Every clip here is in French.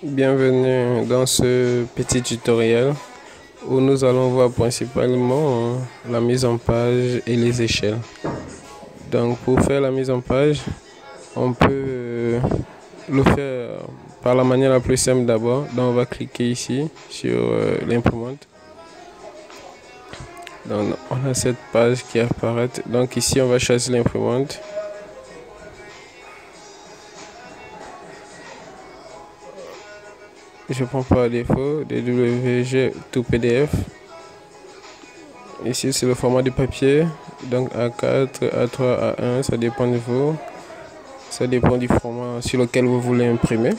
Bienvenue dans ce petit tutoriel où nous allons voir principalement la mise en page et les échelles. Donc pour faire la mise en page, on peut le faire par la manière la plus simple d'abord. Donc on va cliquer ici sur l'imprimante. Donc on a cette page qui apparaît. Donc ici on va choisir l'imprimante. Je prends par défaut DWG to PDF. Ici c'est le format du papier, donc A4, A3, A1, ça dépend de vous. Ça dépend du format sur lequel vous voulez imprimer.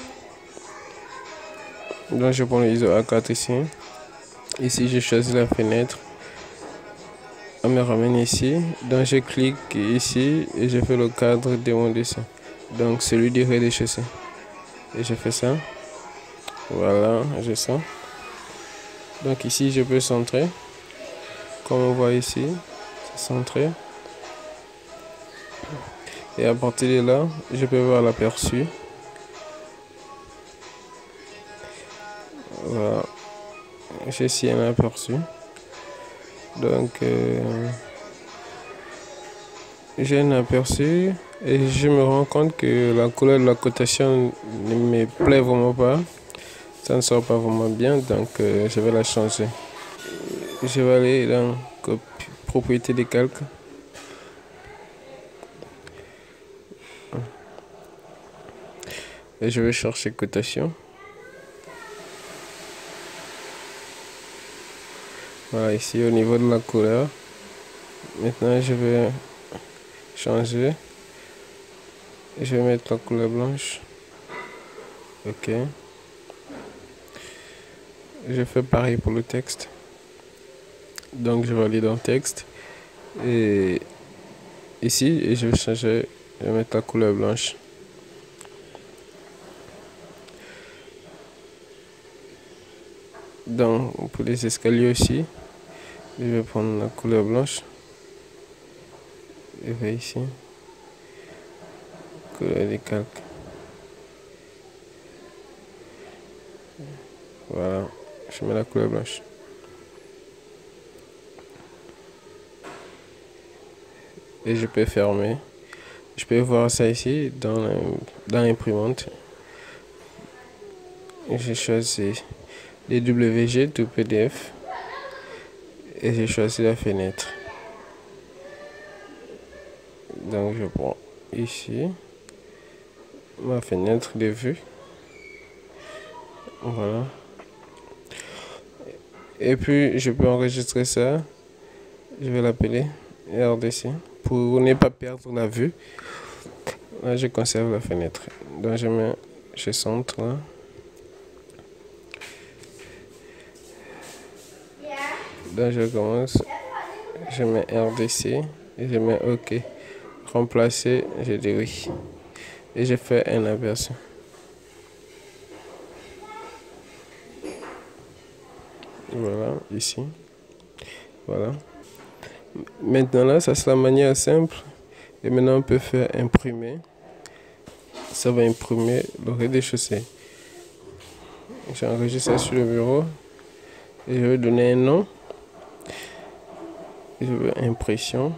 Donc je prends le ISO A4 ici. Ici je choisis la fenêtre. On me ramène ici. Donc je clique ici et je fais le cadre de mon dessin. Donc celui du rez-de-chaussée. Et je fais ça. Voilà, je sens. Donc ici je peux centrer. Comme on voit ici, c'est centré. Et à partir de là, je peux voir l'aperçu. Voilà. J'ai ici un aperçu. Donc, j'ai un aperçu et je me rends compte que la couleur de la cotation ne me plaît vraiment pas. Ça ne sort pas vraiment bien, donc je vais la changer. Je vais aller dans propriété des calques. Et je vais chercher cotation. Voilà, ici au niveau de la couleur. Maintenant, je vais changer. Je vais mettre la couleur blanche. Ok. Je fais pareil pour le texte. Donc, je vais aller dans texte. Et ici, je vais changer. Je vais mettre la couleur blanche. Donc, pour les escaliers aussi, je vais prendre la couleur blanche. Je vais ici. Couleur des calques. Voilà. Je mets la couleur blanche. Et je peux fermer. Je peux voir ça ici dans l'imprimante. J'ai choisi les WG to PDF. Et j'ai choisi la fenêtre. Donc je prends ici ma fenêtre de vue. Voilà. Et puis je peux enregistrer ça. Je vais l'appeler RDC pour ne pas perdre la vue. Là je conserve la fenêtre. Donc je centre là. Donc je commence. Je mets RDC et je mets OK. Remplacer, je dis oui. Et je fais un aperçu. Voilà, ici. Voilà. Maintenant là, ça c'est la manière simple. Et maintenant on peut faire imprimer. Ça va imprimer le rez-de-chaussée. J'enregistre ça sur le bureau. Et je vais donner un nom. Je veux impression.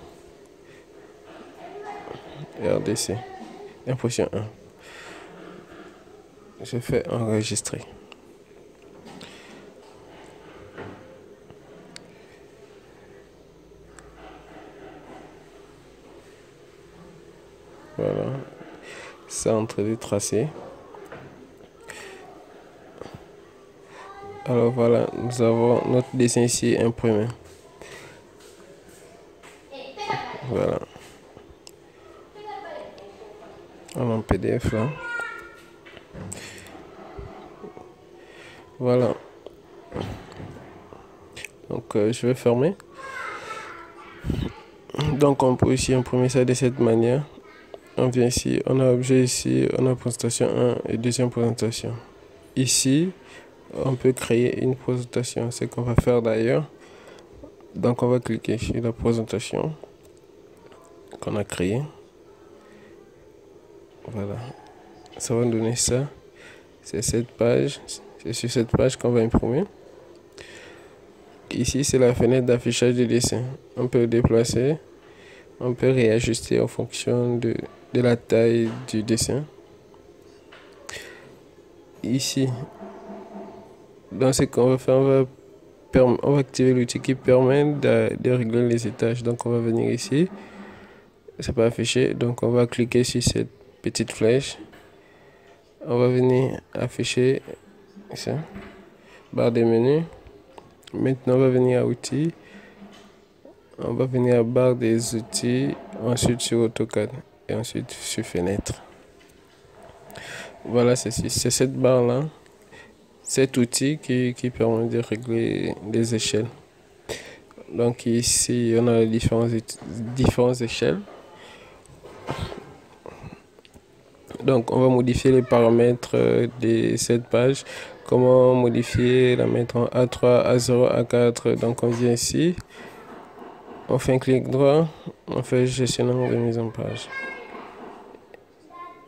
RDC. Impression 1. Je fais enregistrer. Voilà. Centre du tracé. Alors voilà, nous avons notre dessin ici imprimé. Voilà. En PDF là. Voilà. Donc je vais fermer. Donc on peut aussi imprimer ça de cette manière. On vient ici, on a objet ici, on a présentation 1 et deuxième présentation. Ici, on peut créer une présentation, c'est ce qu'on va faire d'ailleurs. Donc on va cliquer sur la présentation qu'on a créée. Voilà, ça va nous donner ça. C'est cette page. C'est sur cette page qu'on va imprimer. Ici, c'est la fenêtre d'affichage du dessin. On peut le déplacer. On peut réajuster en fonction de la taille du dessin. Ici, dans ce qu'on va faire, on va activer l'outil qui permet de régler les étages. Donc on va venir ici, c'est pas affiché, donc on va cliquer sur cette petite flèche. On va venir afficher ça, barre des menus. Maintenant on va venir à outils, on va venir à barre des outils, ensuite sur AutoCAD et ensuite sur fenêtre. Voilà, c'est cette barre là, cet outil qui permet de régler les échelles. Donc ici on a les différentes échelles. Donc on va modifier les paramètres de cette page. Comment modifier, la mettre en A3, A0, A4. Donc on vient ici, on fait un clic droit, on fait gestionnaire de mise en page.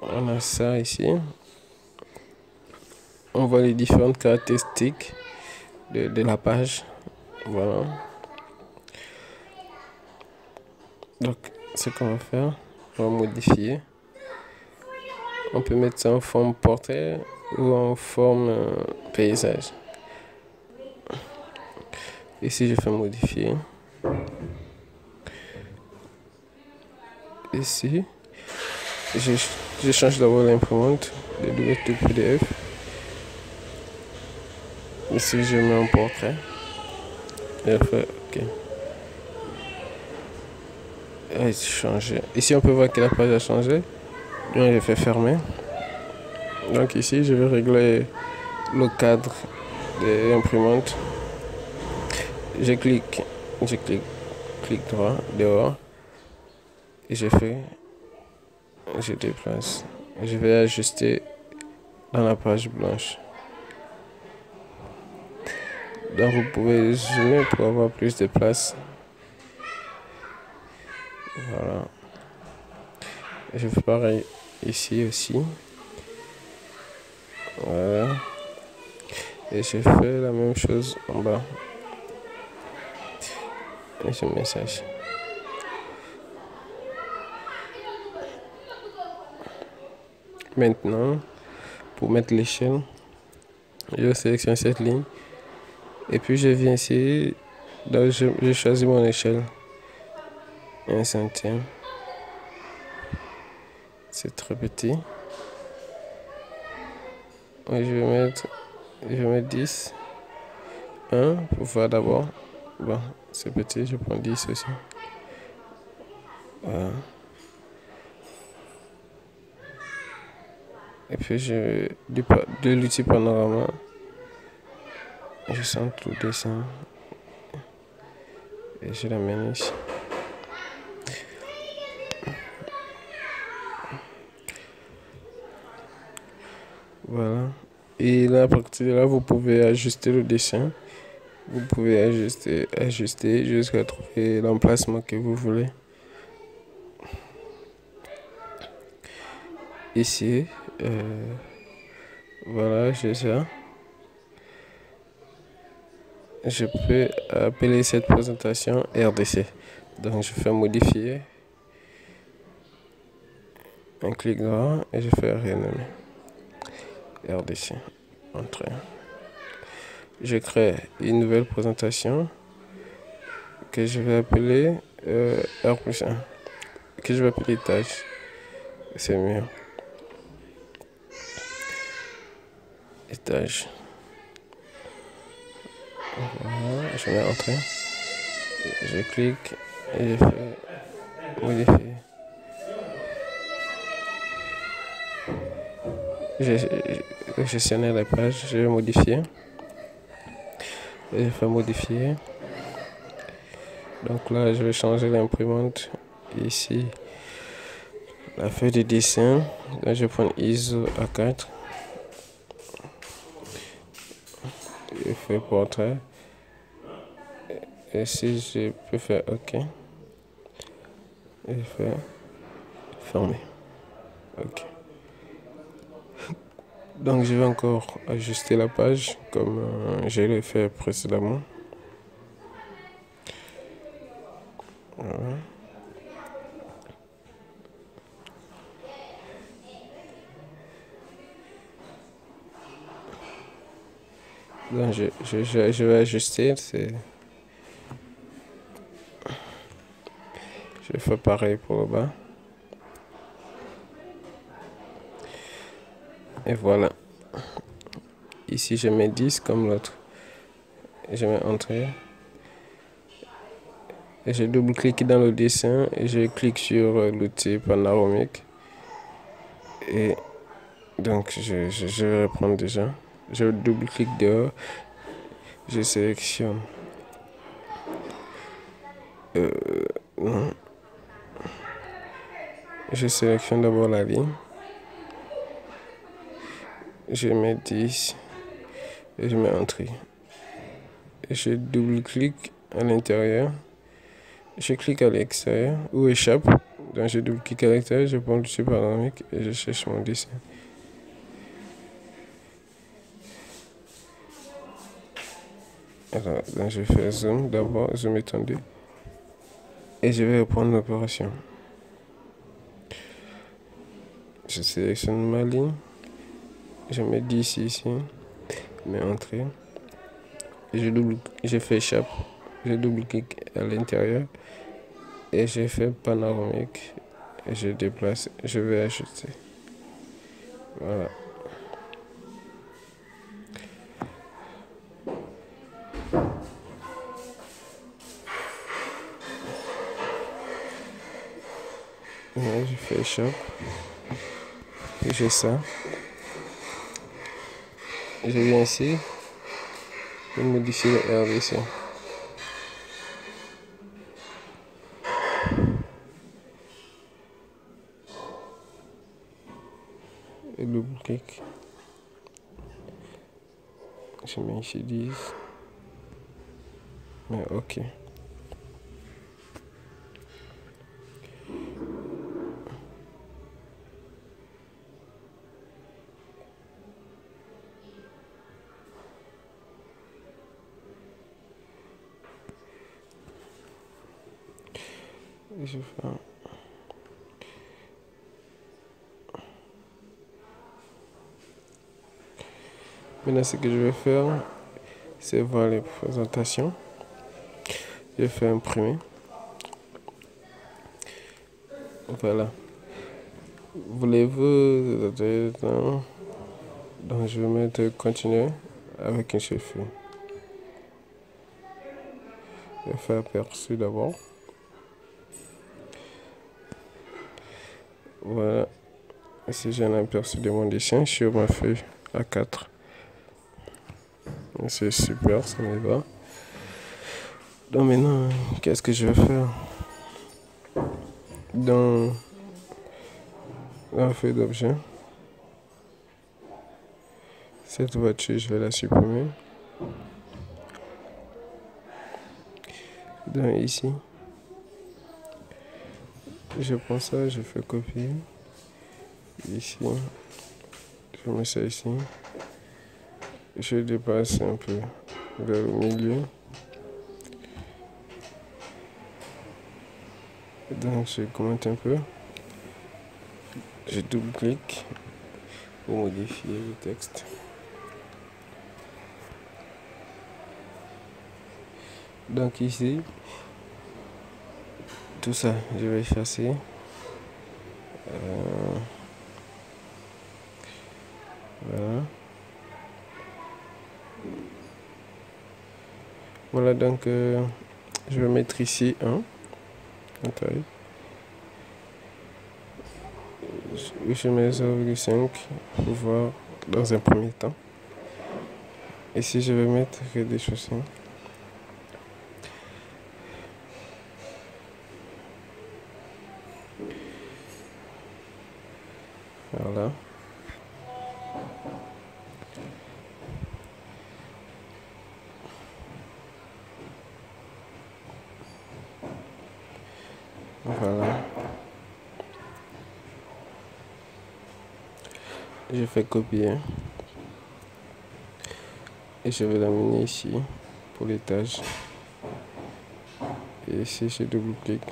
On a ça ici. On voit les différentes caractéristiques de la page. Voilà. Donc ce qu'on va faire, on va modifier. On peut mettre ça en forme portrait ou en forme paysage. Ici, je fais modifier. Ici, je change d'abord l'imprimante de WPDF. Ici, je mets un portrait. Et je fais OK. Et changer. Ici, on peut voir que la page a changé. Donc, je fais fermer. Donc ici, je vais régler le cadre de l'imprimante. Je clique droit, dehors. Et je déplace. Je vais ajuster dans la page blanche. Donc vous pouvez zoomer pour avoir plus de place. Voilà. Je fais pareil ici aussi. Voilà. Et je fais la même chose en bas. Et je mets ça ici. Maintenant, pour mettre l'échelle, je sélectionne cette ligne. Et puis je viens ici, donc je choisis mon échelle. 1 centime. C'est trop petit. Et je vais mettre 10. 1 pour voir d'abord. Bon, c'est petit, je prends 10 aussi. Voilà. Et puis de l'outil panorama, je sens tout le dessin. Et je l'amène ici. Voilà. Et là, à partir de là, vous pouvez ajuster le dessin. Vous pouvez ajuster jusqu'à trouver l'emplacement que vous voulez. Ici, voilà, j'ai ça. Je peux appeler cette présentation RDC. Donc, je fais modifier. Un clic droit et je fais renommer. RDC. Entrée. Je crée une nouvelle présentation que je vais appeler R+1. Que je vais appeler tâche. C'est mieux. Étage. Voilà, je mets entrée. Je clique et je fais modifier. Je gestionnaire la page, je vais modifier. Et je fais modifier. Donc là, je vais changer l'imprimante. Ici, la feuille de dessin. Là, je vais prendre ISO A4. Je fais portrait. Et si je peux faire OK. Et je fais fermer. OK. Donc je vais encore ajuster la page comme je l'ai fait précédemment. Voilà. Donc je vais ajuster. Je fais pareil pour le bas. Et voilà. Ici je mets 10 comme l'autre. Je mets entrée. Et je double-clique dans le dessin et je clique sur l'outil panoramique. Et donc je vais reprendre déjà. Je double-clique dehors. Je sélectionne. Non. Je sélectionne d'abord la ligne. Je mets 10 et je mets entrée. Et je double-clique à l'intérieur. Je clique à l'extérieur ou échappe. Donc je double-clique à l'extérieur, je prends le dessus panoramique et je cherche mon dessin. Alors, donc je fais zoom d'abord, zoom étendu. Et je vais reprendre l'opération. Je sélectionne ma ligne. Je mets 10 ici. Je mets entrée. Et je fais échappe. Je double-clique à l'intérieur. Et je fais panoramique. Et je déplace. Je vais ajuster. Voilà. Là, je fais échappe. Et j'ai ça. Je viens ici. Je modifie le RDC. Et double-clic. Je mets ici 10. Mais ok. Et je fais un... Maintenant, ce que je vais faire, c'est voir les présentations. Je fais imprimer. Voilà. Voulez-vous... Donc, je vais mettre continuer avec un chef. Je vais faire aperçu d'abord. Voilà. Ici, j'ai un aperçu de mon dessin sur ma feuille A4. C'est super, ça me va. Donc maintenant, qu'est-ce que je vais faire? Dans la feuille d'objet, cette voiture, je vais la supprimer. Donc ici, je prends ça, je fais copier. Ici, je mets ça ici. Je dépasse un peu vers le milieu. Donc je commente un peu. Je double-clique pour modifier le texte. Donc ici, tout ça, je vais effacer. Voilà. Voilà, donc je vais mettre ici 1. Je mets 0,5 pour voir dans un premier temps. Ici, je vais mettre des chaussures. Voilà. Voilà. Je fais copier. et je vais l'amener ici pour l'étage. Et ici je double-clique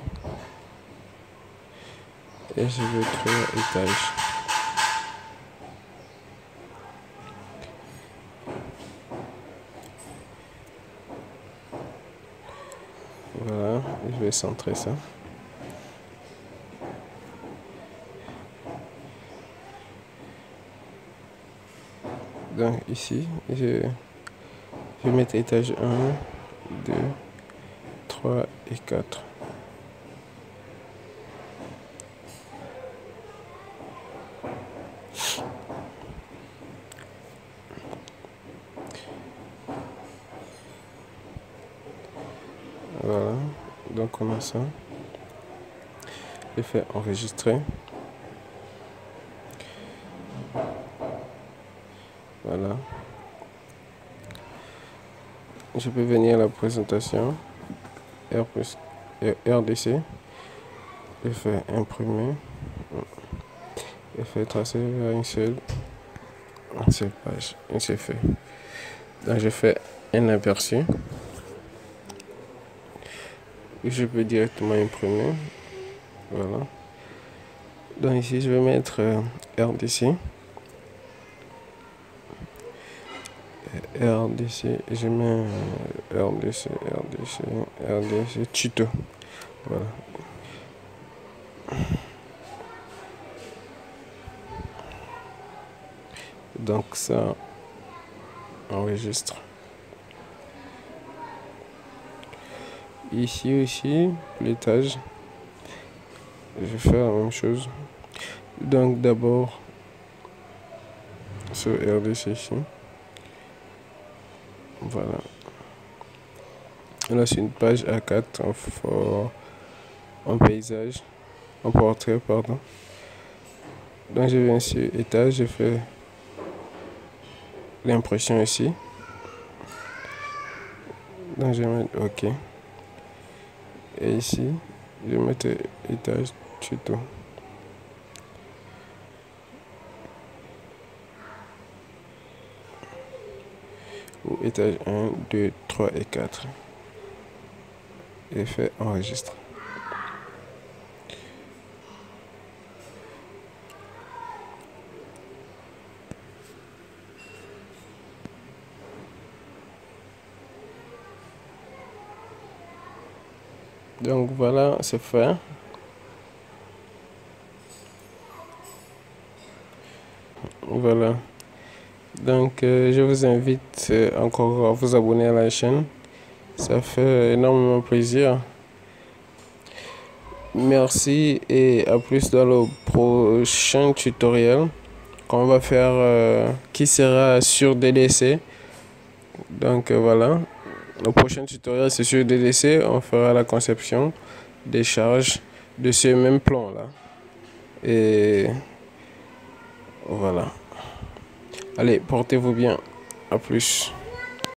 et je vais créer étage. Voilà, je vais centrer ça. Donc ici, je vais mettre étage 1, 2, 3 et 4. Voilà, donc on a ça. Je fais enregistrer. Voilà. Je peux venir à la présentation. RDC. Je fais imprimer. Je fais tracer vers une seule page. Et c'est fait. Donc je fais un aperçu. Je peux directement imprimer. Voilà. Donc ici je vais mettre RDC. RDC, je mets RDC tuto. Voilà. Donc ça enregistre. Ici aussi, l'étage, je vais faire la même chose. Donc d'abord sur RDC ici. Voilà. Là c'est une page A4 en paysage, en portrait, pardon. Donc je viens sur étage, je fais l'impression ici. Donc je vais mettre OK. Et ici, je vais mettre étage tuto. Ou étage 1, 2, 3 et 4. Et fait enregistre. Donc voilà, c'est fait. Voilà. Donc je vous invite encore à vous abonner à la chaîne. Ça fait énormément plaisir. Merci et à plus dans le prochain tutoriel qu'on va faire qui sera sur DDC. Donc voilà. Le prochain tutoriel c'est sur DDC. On fera la conception des charges de ce même plan là. Et voilà. Allez, portez-vous bien. À plus.